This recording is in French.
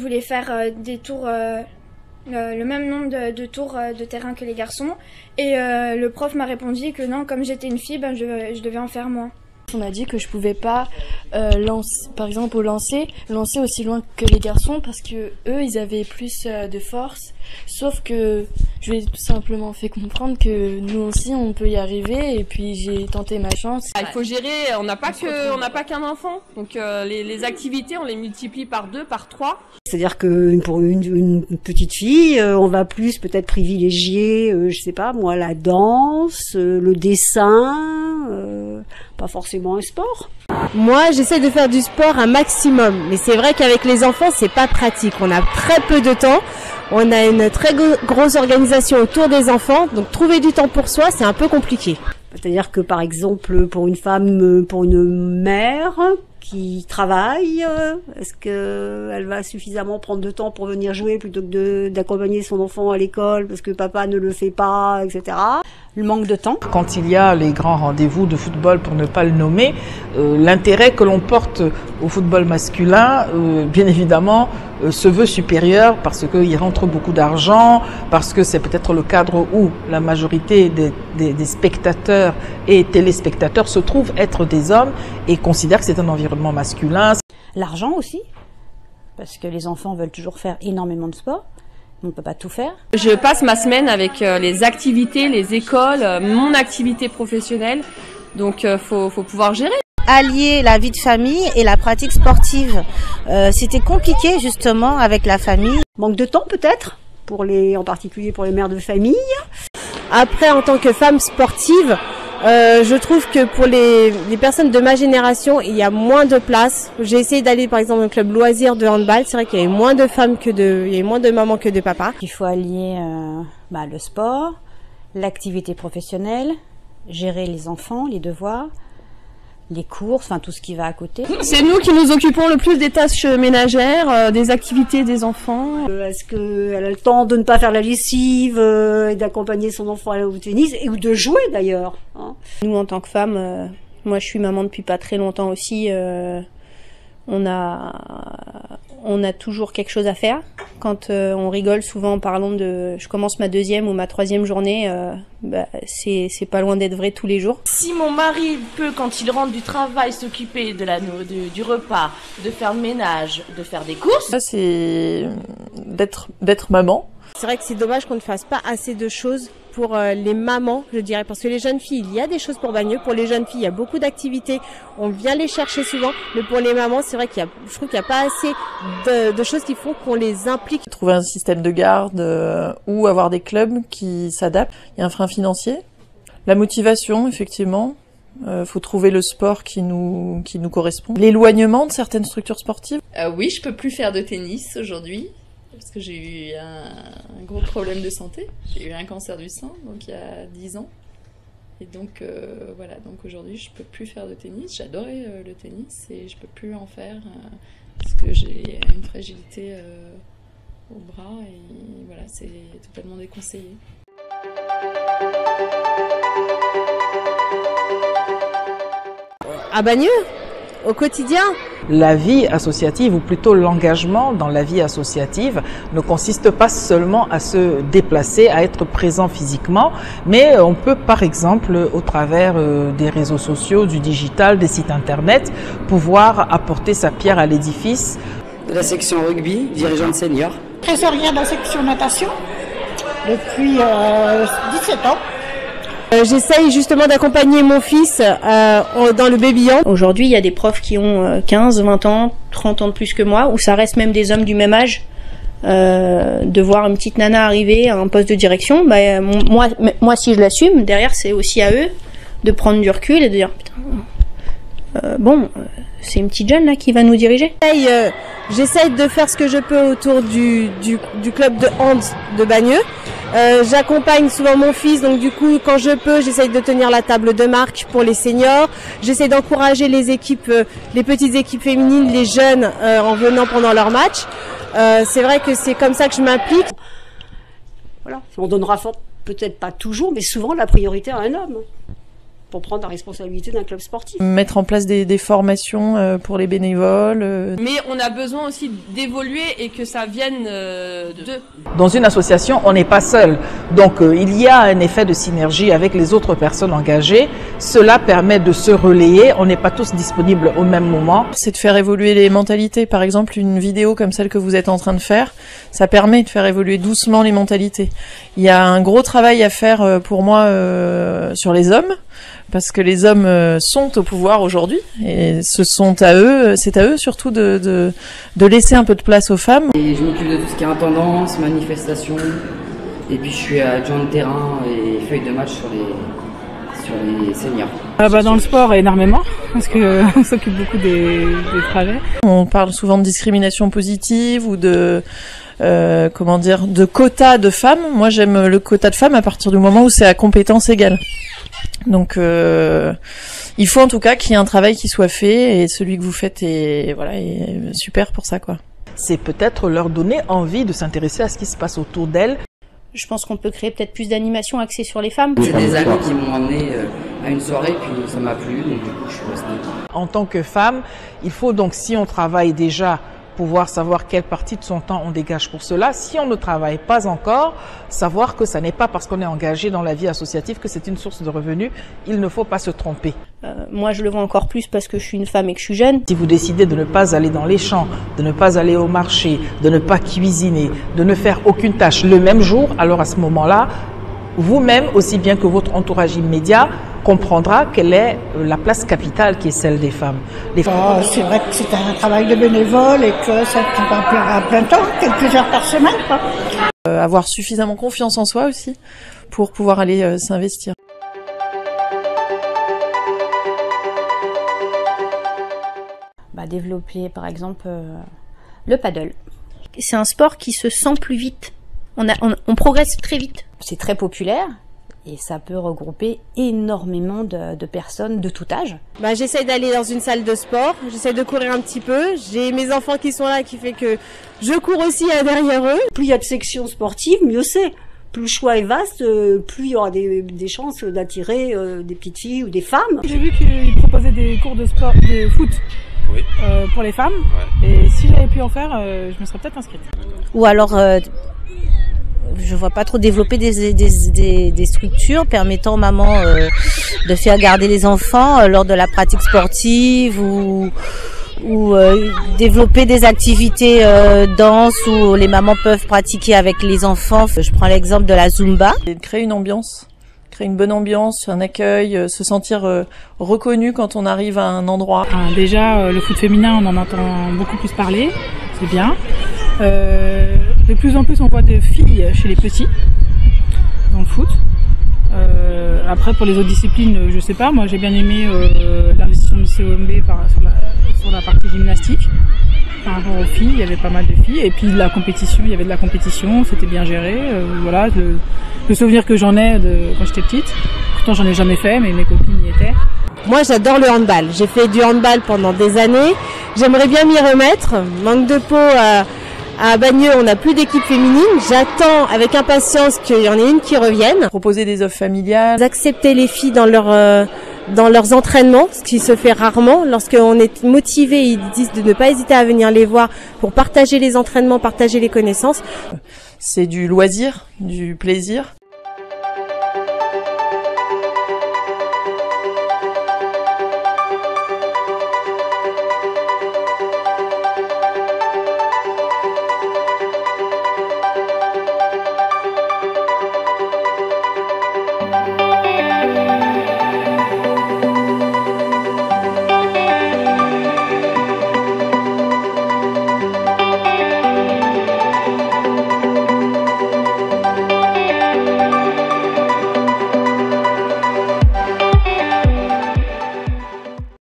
voulais faire des tours, le même nombre de tours de terrain que les garçons. Et le prof m'a répondu que non, comme j'étais une fille, je devais en faire moins. On m'a dit que je pouvais pas par exemple au lancer aussi loin que les garçons parce que eux ils avaient plus de force. Sauf que je lui ai tout simplement fait comprendre que nous aussi on peut y arriver et puis j'ai tenté ma chance. Il faut gérer, on n'a pas qu'un enfant, donc les activités on les multiplie par 2, par 3. C'est-à-dire que pour une petite fille, on va plus peut-être privilégier, je sais pas moi, la danse, le dessin, pas forcément un sport. Moi, j'essaie de faire du sport un maximum, mais c'est vrai qu'avec les enfants, c'est pas pratique. On a très peu de temps. On a une très grosse organisation autour des enfants, donc trouver du temps pour soi, c'est un peu compliqué. C'est-à-dire que par exemple, pour une femme, pour une mère qui travaille, est-ce que elle va suffisamment prendre de temps pour venir jouer plutôt que d'accompagner son enfant à l'école parce que papa ne le fait pas, etc. Le manque de temps. Quand il y a les grands rendez-vous de football, pour ne pas le nommer, l'intérêt que l'on porte au football masculin, bien évidemment, se veut supérieur parce qu'il rentre beaucoup d'argent, parce que c'est peut-être le cadre où la majorité des spectateurs et téléspectateurs se trouvent être des hommes et considèrent que c'est un environnement masculin. L'argent aussi, parce que les enfants veulent toujours faire énormément de sport. On ne peut pas tout faire. Je passe ma semaine avec les activités, les écoles, mon activité professionnelle, donc faut pouvoir gérer. Allier la vie de famille et la pratique sportive, c'était compliqué justement avec la famille. Manque de temps peut-être, en particulier pour les mères de famille. Après, en tant que femme sportive, je trouve que pour les personnes de ma génération, il y a moins de place. J'ai essayé d'aller par exemple au club loisir de handball. C'est vrai qu'il y avait moins de femmes il y avait moins de mamans que de papas. Il faut allier le sport, l'activité professionnelle, gérer les enfants, les devoirs, les courses, enfin tout ce qui va à côté. C'est nous qui nous occupons le plus des tâches ménagères, des activités des enfants. Est-ce qu'elle a le temps de ne pas faire la lessive et d'accompagner son enfant au tennis ou de jouer d'ailleurs, hein. Nous en tant que femmes, moi je suis maman depuis pas très longtemps aussi, on a toujours quelque chose à faire. Quand on rigole souvent en parlant de je commence ma 2e ou ma 3e journée, c'est pas loin d'être vrai tous les jours. Si mon mari peut, quand il rentre du travail, s'occuper du repas, de faire le ménage, de faire des courses. Ça, c'est d'être maman. C'est vrai que c'est dommage qu'on ne fasse pas assez de choses pour les mamans, je dirais, parce que les jeunes filles, il y a des choses pour Bagneux. Pour les jeunes filles, il y a beaucoup d'activités. On vient les chercher souvent, mais pour les mamans, c'est vrai je trouve qu'il n'y a pas assez de choses qui font qu'on les implique. Trouver un système de garde ou avoir des clubs qui s'adaptent. Il y a un frein financier. La motivation, effectivement. Faut trouver le sport qui nous correspond. L'éloignement de certaines structures sportives. Oui, je peux plus faire de tennis aujourd'hui. Parce que j'ai eu un gros problème de santé. J'ai eu un cancer du sein, donc il y a 10 ans. Et donc voilà, donc aujourd'hui je peux plus faire de tennis. J'adorais le tennis et je peux plus en faire parce que j'ai une fragilité au bras et voilà, c'est totalement déconseillé. À Bagneux, au quotidien. La vie associative, ou plutôt l'engagement dans la vie associative, ne consiste pas seulement à se déplacer, à être présent physiquement, mais on peut par exemple, au travers des réseaux sociaux, du digital, des sites internet, pouvoir apporter sa pierre à l'édifice. De la section rugby, dirigeante senior. Trésorière de la section natation depuis 17 ans. J'essaye justement d'accompagner mon fils dans le baby-hand. Aujourd'hui, il y a des profs qui ont 15, 20 ans, 30 ans de plus que moi, où ça reste même des hommes du même âge. De voir une petite nana arriver à un poste de direction, moi si je l'assume, derrière c'est aussi à eux de prendre du recul et de dire putain, c'est une petite jeune là qui va nous diriger. J'essaye de faire ce que je peux autour du club de hand de Bagneux. J'accompagne souvent mon fils, donc du coup quand je peux j'essaye de tenir la table de marque pour les seniors. J'essaie d'encourager les équipes, les petites équipes féminines, les jeunes en venant pendant leur match. C'est vrai que c'est comme ça que je m'implique. Voilà, on donnera peut-être pas toujours, mais souvent la priorité à un homme. pour prendre la responsabilité d'un club sportif. Mettre en place des formations pour les bénévoles. Mais on a besoin aussi d'évoluer et que ça vienne d'eux. Dans une association, on n'est pas seul. Donc il y a un effet de synergie avec les autres personnes engagées. Cela permet de se relayer. On n'est pas tous disponibles au même moment. C'est de faire évoluer les mentalités. Par exemple, une vidéo comme celle que vous êtes en train de faire, ça permet de faire évoluer doucement les mentalités. Il y a un gros travail à faire pour moi sur les hommes. Parce que les hommes sont au pouvoir aujourd'hui et c'est à eux surtout de laisser un peu de place aux femmes. Et je m'occupe de tout ce qui est intendance, manifestation, et puis je suis adjoint de terrain et feuille de match sur les seniors. Dans le sport énormément, parce que on s'occupe beaucoup des trajets. On parle souvent de discrimination positive ou de de quota de femmes. Moi j'aime le quota de femmes à partir du moment où c'est à compétence égale. Donc il faut en tout cas qu'il y ait un travail qui soit fait et celui que vous faites est super pour ça quoi. C'est peut-être leur donner envie de s'intéresser à ce qui se passe autour d'elles. Je pense qu'on peut créer peut-être plus d'animation axée sur les femmes. C'est des amis qui m'ont amené à une soirée puis ça m'a plu donc du coup je suis resté. En tant que femme, il faut donc si on travaille déjà pouvoir savoir quelle partie de son temps on dégage pour cela. Si on ne travaille pas encore, savoir que ça n'est pas parce qu'on est engagé dans la vie associative que c'est une source de revenus. Il ne faut pas se tromper. Moi, je le vois encore plus parce que je suis une femme et que je suis jeune. Si vous décidez de ne pas aller dans les champs, de ne pas aller au marché, de ne pas cuisiner, de ne faire aucune tâche le même jour, alors à ce moment-là, vous-même, aussi bien que votre entourage immédiat, comprendra quelle est la place capitale qui est celle des femmes. C'est vrai que c'est un travail de bénévole et que ça va à plein temps, quelques heures par semaine. Avoir suffisamment confiance en soi aussi pour pouvoir aller s'investir. Développer par exemple le paddle. C'est un sport qui se sent plus vite. On progresse très vite. C'est très populaire. Et ça peut regrouper énormément de personnes de tout âge. J'essaye d'aller dans une salle de sport, j'essaye de courir un petit peu. J'ai mes enfants qui sont là qui fait que je cours aussi derrière eux. Plus il y a de sections sportives, mieux c'est. Plus le choix est vaste, plus il y aura des chances d'attirer des petites filles ou des femmes. J'ai vu qu'ils proposaient des cours de sport, de foot pour les femmes. Ouais. Et si j'avais pu en faire, je me serais peut-être inscrite. Ou alors... je vois pas trop développer des structures permettant aux mamans de faire garder les enfants lors de la pratique sportive ou développer des activités danse où les mamans peuvent pratiquer avec les enfants. Je prends l'exemple de la Zumba. Et de créer une ambiance, créer une bonne ambiance, un accueil, se sentir reconnu quand on arrive à un endroit. Déjà, le foot féminin, on en entend beaucoup plus parler, c'est bien. De plus en plus, on voit des filles chez les petits dans le foot. Après, pour les autres disciplines, je sais pas. Moi, j'ai bien aimé l'investissement du COMB sur la partie gymnastique. Par rapport aux filles, il y avait pas mal de filles. Et puis la compétition, il y avait de la compétition, c'était bien géré. Voilà, le souvenir que j'en ai de quand j'étais petite. Pourtant, j'en ai jamais fait, mais mes copines y étaient. Moi, j'adore le handball. J'ai fait du handball pendant des années. J'aimerais bien m'y remettre. Manque de peau. À Bagneux, on n'a plus d'équipe féminine. J'attends avec impatience qu'il y en ait une qui revienne. Proposer des offres familiales. Accepter les filles dans leurs entraînements, ce qui se fait rarement. Lorsqu'on est motivé, ils disent de ne pas hésiter à venir les voir pour partager les entraînements, partager les connaissances. C'est du loisir, du plaisir.